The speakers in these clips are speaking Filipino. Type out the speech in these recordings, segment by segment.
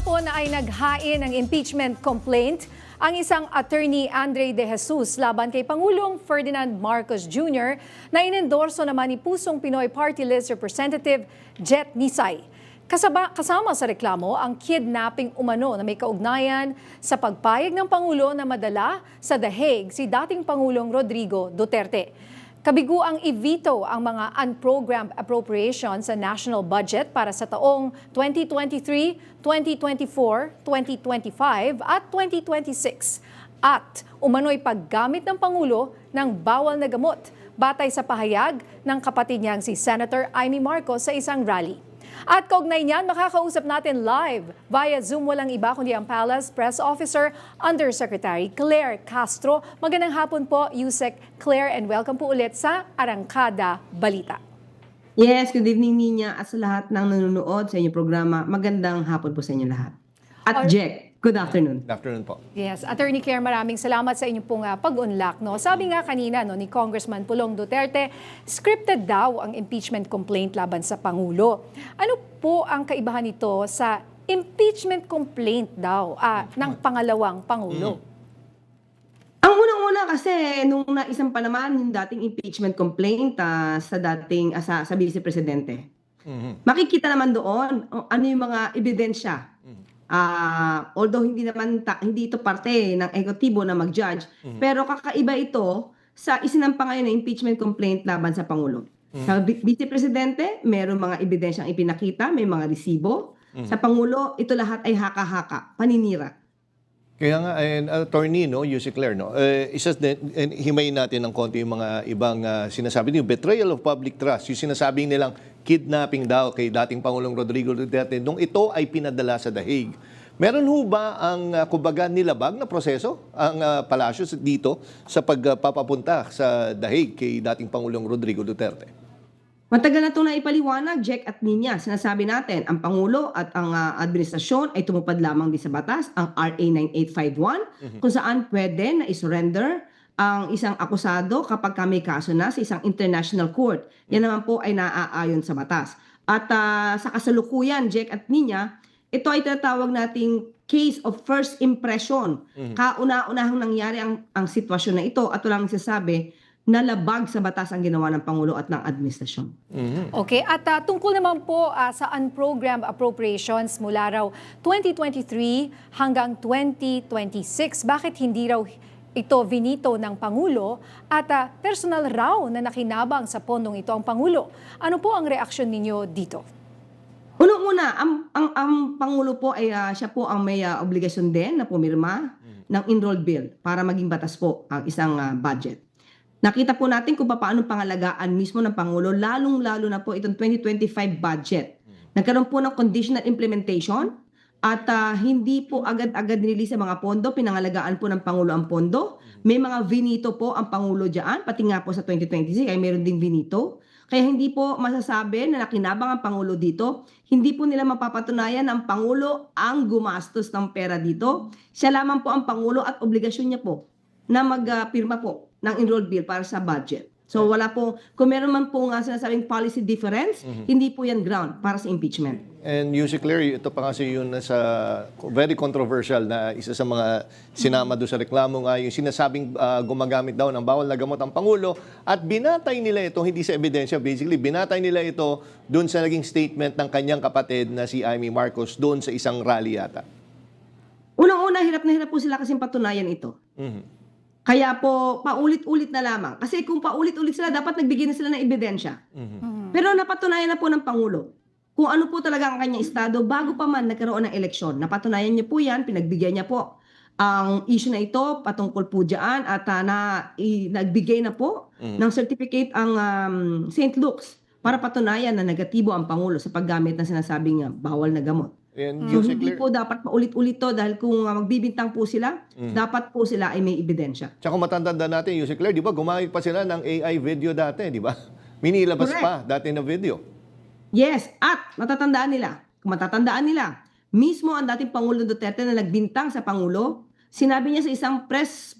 Kahapon ay naghain ng impeachment complaint ang isang attorney Andre De Jesus laban kay Pangulong Ferdinand Marcos Jr. na inendorso naman ni Pusong Pinoy Party List Representative Jet Nisay. Kasama sa reklamo ang kidnapping umano na may kaugnayan sa pagpayag ng Pangulo na madala sa The Hague si dating Pangulong Rodrigo Duterte. Kabiguang i-veto ang mga unprogrammed appropriations sa national budget para sa taong 2023, 2024, 2025 at 2026. At umano'y paggamit ng Pangulo ng bawal na gamot batay sa pahayag ng kapatid niyang si Senator Amy Marcos sa isang rally. At kaugnay niyan, makakausap natin live via Zoom walang iba kundi ang Palace Press Officer Undersecretary Claire Castro. Magandang hapon po, Yusek Claire, and welcome po ulit sa Arangkada Balita. Yes, good evening Ninya at sa lahat ng nanonood sa inyong programa. Magandang hapon po sa inyo lahat. At Jack, good afternoon. Good afternoon po. Yes, Attorney Claire, maraming salamat sa inyong pong pag-unlock. No? Sabi nga kanina ni Congressman Pulong Duterte, scripted daw ang impeachment complaint laban sa Pangulo. Ano po ang kaibahan nito sa impeachment complaint daw ng pangalawang Pangulo? Ang unang-una kasi, nung naisang pa naman yung dating impeachment complaint sa Vice Presidente. Makikita naman doon ano yung mga ebidensya. Although hindi ito parte ng ekotibo na mag-judge, pero kakaiba ito sa isinampa ngayon na impeachment complaint laban sa Pangulo. Sa Vice Presidente, meron mga ebidensyang ipinakita, may mga resibo. Sa Pangulo, ito lahat ay haka-haka, paninira. Kaya nga, attorney, Yusek Claire, himayin natin ng konti yung mga ibang sinasabi niyo, betrayal of public trust, yung sinasabing nilang kidnapping daw kay dating Pangulong Rodrigo Duterte nung ito ay pinadala sa The Hague. Meron ho ba ang kumbaga nilabag na proseso ang palasyo dito sa pagpapapunta sa The Hague kay dating Pangulong Rodrigo Duterte? Matagal na itong naipaliwanag, Jack at Ninya. Sinasabi natin, ang Pangulo at ang administrasyon ay tumupad lamang din sa batas, ang RA 9851, kung saan pwede na isurrender ang isang akusado kapag may kaso na sa isang international court. Yan naman po ay naaayon sa batas. At sa kasalukuyan, Jack at Ninya, ito ay tinatawag nating case of first impression. Kauna-unahang nangyari ang sitwasyon na ito at walang nagsasabi na labag sa batas ang ginawa ng Pangulo at ng administrasyon. Okay, at tungkol naman po sa unprogrammed appropriations mula raw 2023 hanggang 2026, bakit hindi raw ito vinito ng Pangulo at personal raw na nakinabang sa pondong ito ang Pangulo? Ano po ang reaksyon ninyo dito? Unang-una, ang Pangulo po ay siya po ang may obligasyon din na pumirma ng enrolled bill para maging batas po ang isang budget. Nakita po natin kung paano pangalagaan mismo ng Pangulo, lalong-lalo na po itong 2025 budget. Nagkaroon po ng conditional implementation at hindi po agad-agad nililisa sa mga pondo, pinangalagaan po ng Pangulo ang pondo. May mga vinito po ang Pangulo dyan, pati nga po sa 2026 ay meron ding vinito. Kaya hindi po masasabi na nakinabang ang Pangulo dito. Hindi po nila mapapatunayan na ang Pangulo ang gumastos ng pera dito. Siya lamang po ang Pangulo at obligasyon niya po na magpirma po ng enrolled bill para sa budget. So wala po, kung meron man po nga sinasabing policy difference, hindi po yan ground para sa impeachment. And Yusek Claire, ito pa kasi yun sa very controversial na isa sa mga sinama doon sa reklamo nga, yung sinasabing gumagamit daw ng bawal na gamot ang Pangulo at binatay nila ito, hindi sa ebidensya basically, binatay nila ito doon sa naging statement ng kanyang kapatid na si Amy Marcos doon sa isang rally yata. Unang-una, hirap na hirap po sila kasing patunayan ito. Kaya po, paulit-ulit na lamang. Kasi kung paulit-ulit sila, dapat nagbigay na sila ng ebidensya. Pero napatunayan na po ng Pangulo kung ano po talaga ang kanyang estado bago pa man nagkaroon ng eleksyon. Napatunayan niya po yan, pinagbigyan niya po ang issue na ito patungkol po dyan at nagbigay na po ng certificate ang St. Luke's para patunayan na negatibo ang Pangulo sa paggamit ng sinasabing bawal na gamot. So hindi po dapat paulit-ulit to dahil kung magbibintang po sila, dapat po sila ay may ebidensya. Tsaka matandaan natin, Yusek Claire, di ba, gumamit pa sila ng AI video dati, di ba? Minilabas pa dati na video. Yes, at matatandaan nila, mismo ang dating Pangulo Duterte na nagbintang sa Pangulo, sinabi niya sa isang press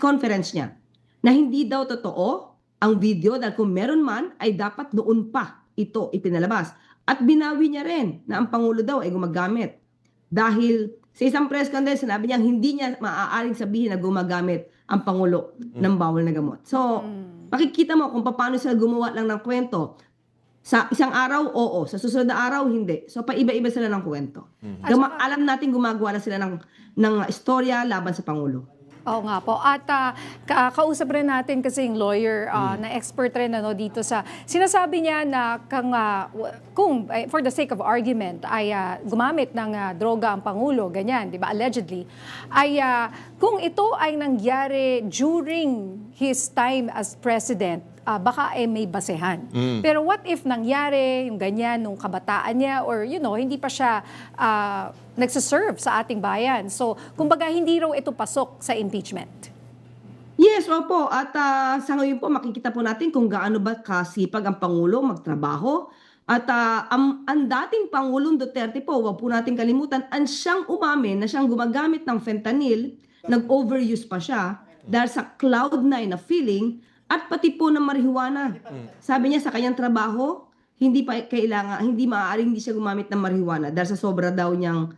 conference niya na hindi daw totoo ang video dahil kung meron man ay dapat noon pa ito ipinalabas. At binawi niya rin na ang Pangulo daw ay gumagamit Dahil sa isang press conference, sinabi niya hindi niya maaaring sabihin na gumagamit ang Pangulo ng bawal na gamot. So, makikita mo kung paano sila gumawa lang ng kwento. Sa isang araw, oo. Sa susunod na araw, hindi. So, paiba-iba sila ng kwento. Alam natin gumagawa na sila ng istorya laban sa Pangulo. Oo nga po. At kausap rin natin kasi yung lawyer na expert rin dito sa sinasabi niya na kung for the sake of argument ay gumamit ng droga ang Pangulo, ganyan, di ba, allegedly, ay kung ito ay nangyari during his time as president, baka may basehan. Pero what if nangyari yung ganyan nung kabataan niya or hindi pa siya nagsaserve sa ating bayan. So, kumbaga hindi raw ito pasok sa impeachment. Yes, opo. At sa ngayon po, makikita po natin kung gaano ba kasipag ang Pangulo magtrabaho. At ang dating Pangulong Duterte po, wag po natin kalimutan, ang siyang umamin na siyang gumagamit ng fentanyl, nag-overuse pa siya dahil sa cloud-9 na feeling at pati po ng marijuana. Sabi niya sa kanyang trabaho, hindi maaaring hindi siya gumamit ng marijuana dahil sa sobra daw niyang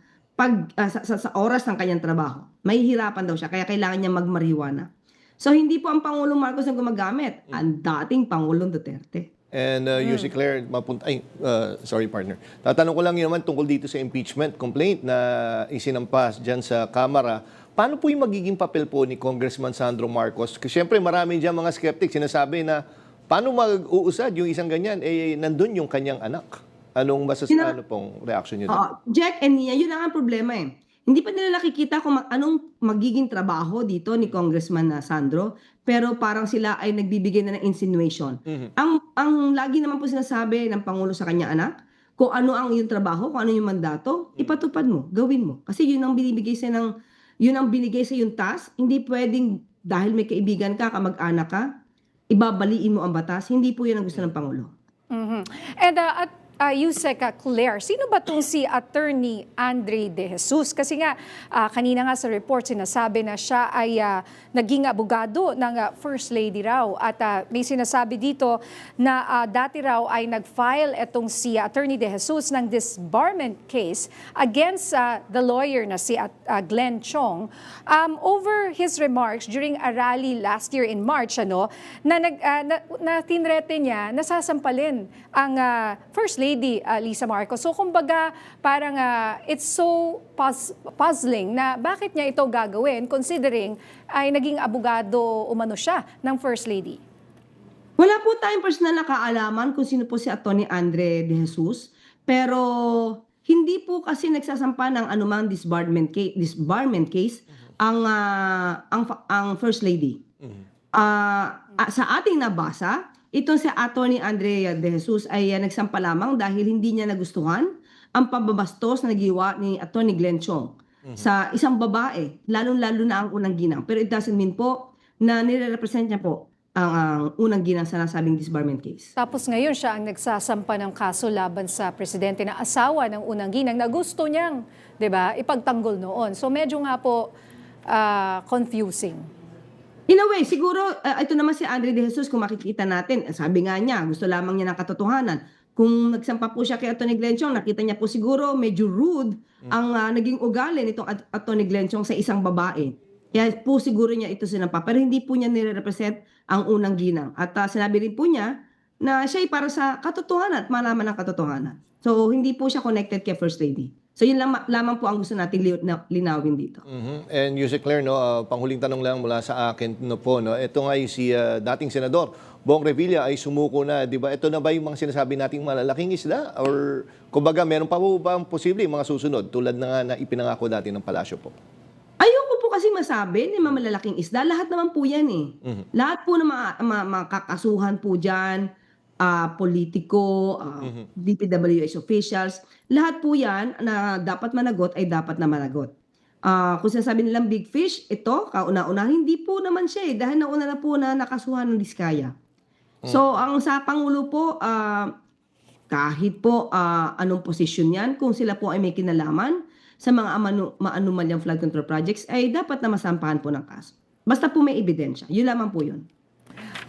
sa oras ng kanyang trabaho. Mahihirapan daw siya kaya kailangan niya magmarijuana. So hindi po ang Pangulong Marcos ang gumagamit, ang dating Pangulong Duterte. And Yusek Claire, sorry partner. Tatanong ko lang yun naman tungkol dito sa impeachment complaint na isinampas dyan sa Kamara. Paano po yung magiging papel po ni Congressman Sandro Marcos? Kasi syempre marami dyan mga skeptics sinasabi na paano mag-uusad yung isang ganyan? Nandun yung kanyang anak. Anong ano pong reaction niyo doon? Jack and Nia, yun ang problema eh. Hindi pa nila nakikita kung anong magiging trabaho dito ni Congressman Sandro, pero parang sila ay nagbibigay na ng insinuation. Ang lagi naman po sinasabi ng Pangulo sa kanya anak, kung ano ang yung trabaho, kung ano yung mandato, ipatupad mo, gawin mo. Kasi yun ang binibigay sa yung task. Hindi pwedeng dahil may kaibigan ka, kamag-anak ka, ibabaliin mo ang batas. Hindi po yan ang gusto ng Pangulo. And Yusek Claire, sino ba itong si Attorney Andre De Jesus? Kasi nga, kanina nga sa report sinasabi na siya ay naging abogado ng First Lady raw. At may sinasabi dito na dati raw ay nag-file itong si Attorney De Jesus ng disbarment case against the lawyer na si Glenn Chong over his remarks during a rally last year in March, na tinrete niya, nasasampalin ang First Lady Lisa Marcos. So kumbaga parang it's so puzzling na bakit niya ito gagawin considering ay naging abogado umano siya ng First Lady. Wala po tayong personal na kaalaman kung sino po si Atty. Andre De Jesus, pero hindi po kasi nagsasampa ng anumang disbarment case ang First Lady. Sa ating nabasa, itong si Atty. Andre De Jesus ay nagsampa lamang dahil hindi niya nagustuhan ang pambabastos na nagiwa ni Atty. Glenn Chong sa isang babae, lalong-lalo na ang unang ginang. Pero it doesn't mean po na nire-represent niya po ang unang ginang sa nasabing disbarment case. Tapos ngayon siya ang nagsasampa ng kaso laban sa presidente na asawa ng unang ginang na gusto niyang, 'di ba, ipagtanggol noon. So medyo nga po confusing. In a way, siguro, ito naman si Andre De Jesus, kung makikita natin, sabi nga niya, gusto lamang niya ng katotohanan. Kung nagsampa po siya kay Atty. Glenn Chong, nakita niya po siguro medyo rude ang naging ugali nitong Atty. Glenn Chong sa isang babae. Kaya po siguro niya ito sinampa. Pero hindi po niya nire-represent ang unang ginang. At sinabi rin po niya na siya ay para sa katotohanan at malaman ng katotohanan. So, hindi po siya connected kay First Lady. So yun lamang po ang gusto nating linawin dito. And Yusek Claire, panghuling tanong lang mula sa akin po, ito nga yung si dating Senador Bong Revilla ay sumuko na, di ba? Ito na ba yung mga sinasabi nating malalaking isla? Or kumbaga meron pa po ba ang posible mga susunod tulad na nga na ipinangako dati ng palasyo po? Ayoko po kasi masabi na malalaking isda. Lahat naman po yan eh. Lahat po na makakasuhan po dyan, politiko, DPWH officials, lahat po yan na dapat managot ay dapat na managot. Kung sinasabi nilang big fish, ito, kauna-una, hindi po naman siya eh, dahil nauna na po na nakasuhan ng Diskaya. So, ang sa Pangulo po, kahit po anong posisyon yan, kung sila po ay may kinalaman sa mga maanumalyang flood control projects, ay dapat na masampahan po ng kaso. Basta po may ebidensya. Yun lamang po yun.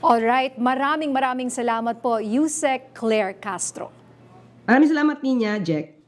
Alright, maraming salamat po, Yusek Claire Castro. Maraming salamat, Nina, Jack.